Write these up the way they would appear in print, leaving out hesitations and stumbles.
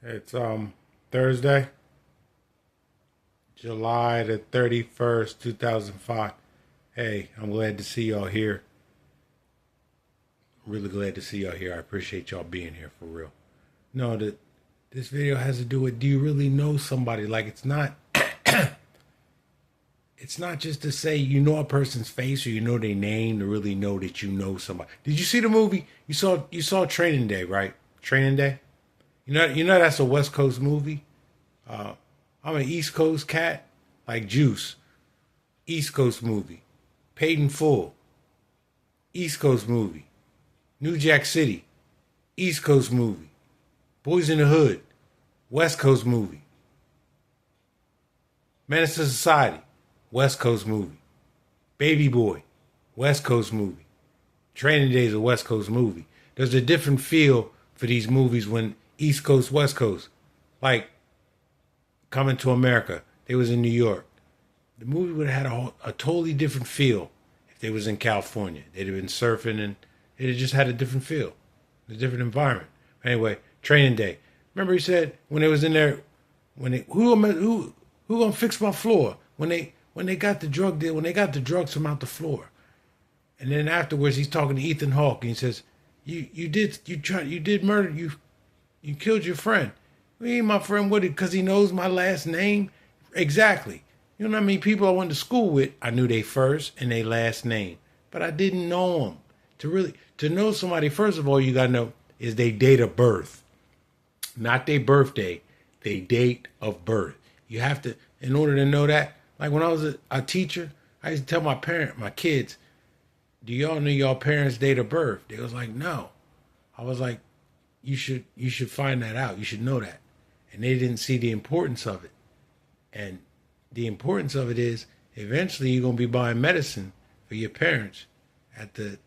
It's Thursday, July the 31st, 2005. Hey, I'm glad to see y'all here. Really glad to see y'all here. I appreciate y'all being here for real. No, that this video has to do with, do you really know somebody? Like, it's not just to say you know a person's face or you know their name to really know that you know somebody. Did you see the movie? You saw Training Day, right? Training Day. You know that's a West Coast movie. I'm an East Coast cat, like Juice. East Coast movie. Paid in Full. East Coast movie. New Jack City. East Coast movie. Boys in the Hood. West Coast movie. Menace to Society. West Coast movie. Baby Boy. West Coast movie. Training Day is a West Coast movie. There's a different feel for these movies when East Coast, West Coast. Like Coming to America. They was in New York. The movie would have had a totally different feel if they was in California. They'd have been surfing and it had just had a different feel, a different environment. Anyway, Training Day. Remember he said when they was in there, who gonna fix my floor? When they got the drug deal, when they got the drugs from out the floor. And then afterwards he's talking to Ethan Hawke and he says, You did murder, you killed your friend. He ain't my friend, what? Because he knows my last name? Exactly. You know what I mean? People I went to school with, I knew their first and their last name. But I didn't know them. To know somebody, first of all, you got to know is their date of birth. Not their birthday, their date of birth. You have to, in order to know that, like when I was a teacher, I used to tell my kids, do y'all know your parents' date of birth? They was like, no. I was like, you should find that out. You should know that. And they didn't see the importance of it. And the importance of it is eventually you're going to be buying medicine for your parents at the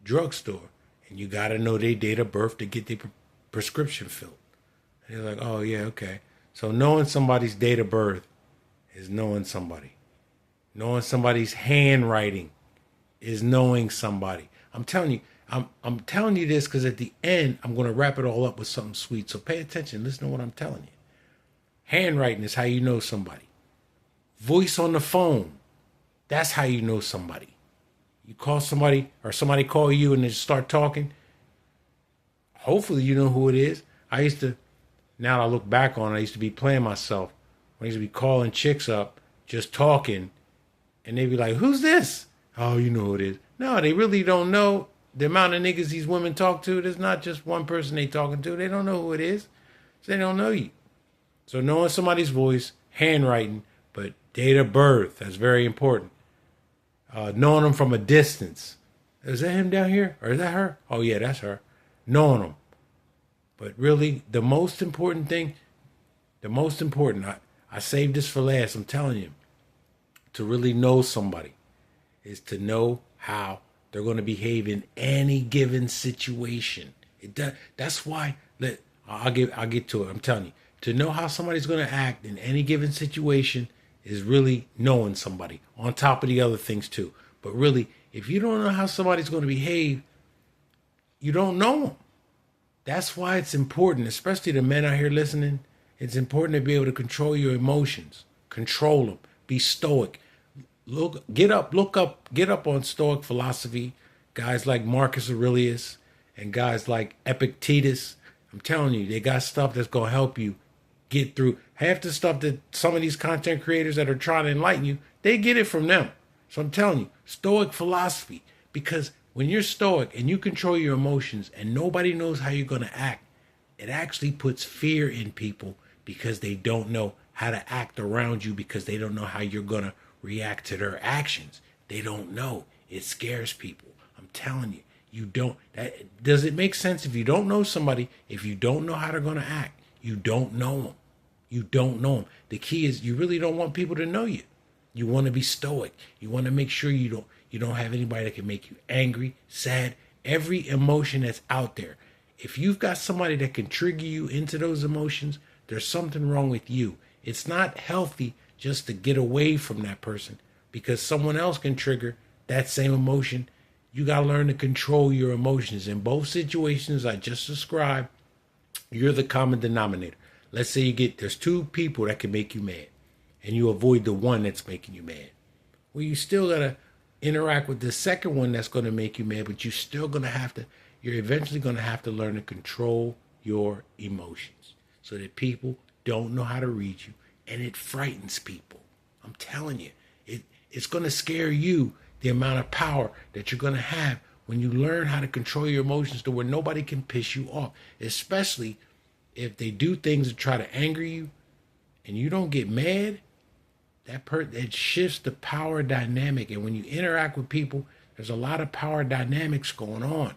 drugstore. And you got to know their date of birth to get their prescription filled. And they're like, oh, yeah, okay. So knowing somebody's date of birth is knowing somebody. Knowing somebody's handwriting is knowing somebody. I'm telling you, I'm telling you this because at the end, I'm going to wrap it all up with something sweet. So pay attention. Listen to what I'm telling you. Handwriting is how you know somebody. Voice on the phone. That's how you know somebody. You call somebody or somebody call you and they start talking. Hopefully you know who it is. Now I look back on it, I used to be playing myself. I used to be calling chicks up, just talking. And they'd be like, who's this? Oh, you know who it is. No, they really don't know the amount of niggas these women talk to. There's not just one person they talking to. They don't know who it is. So they don't know you. So knowing somebody's voice, handwriting, but date of birth, that's very important. Knowing them from a distance. Is that him down here? Or is that her? Oh, yeah, that's her. Knowing them. But really, the most important, I saved this for last, I'm telling you, to really know somebody is to know how they're going to behave in any given situation. That's why, I'll get to it, I'm telling you. To know how somebody's going to act in any given situation is really knowing somebody, on top of the other things too. But really, if you don't know how somebody's going to behave, you don't know them. That's why it's important, especially the men out here listening. It's important to be able to control your emotions, control them, be stoic. Get up on Stoic philosophy. Guys like Marcus Aurelius and guys like Epictetus. I'm telling you, they got stuff that's going to help you get through half the stuff that some of these content creators that are trying to enlighten you, they get it from them. So I'm telling you, Stoic philosophy, because when you're stoic and you control your emotions and nobody knows how you're going to act, it actually puts fear in people because they don't know how to act around you because they don't know how you're going to react to their actions. They don't know. It scares people. I'm telling you, does it make sense if you don't know somebody, if you don't know how they're going to act, you don't know them. You don't know them. The key is you really don't want people to know you. You want to be stoic. You want to make sure you don't have anybody that can make you angry, sad, every emotion that's out there. If you've got somebody that can trigger you into those emotions, there's something wrong with you. It's not healthy just to get away from that person because someone else can trigger that same emotion. You got to learn to control your emotions. In both situations I just described, you're the common denominator. let's say there's two people that can make you mad, and you avoid the one that's making you mad. Well, you still gotta interact with the second one that's gonna make you mad, but you're eventually gonna have to learn to control your emotions so that people don't know how to read you, and it frightens people. I'm telling you, it's gonna scare you the amount of power that you're gonna have when you learn how to control your emotions to where nobody can piss you off, especially if they do things to try to anger you and you don't get mad. It shifts the power dynamic, and when you interact with people, there's a lot of power dynamics going on.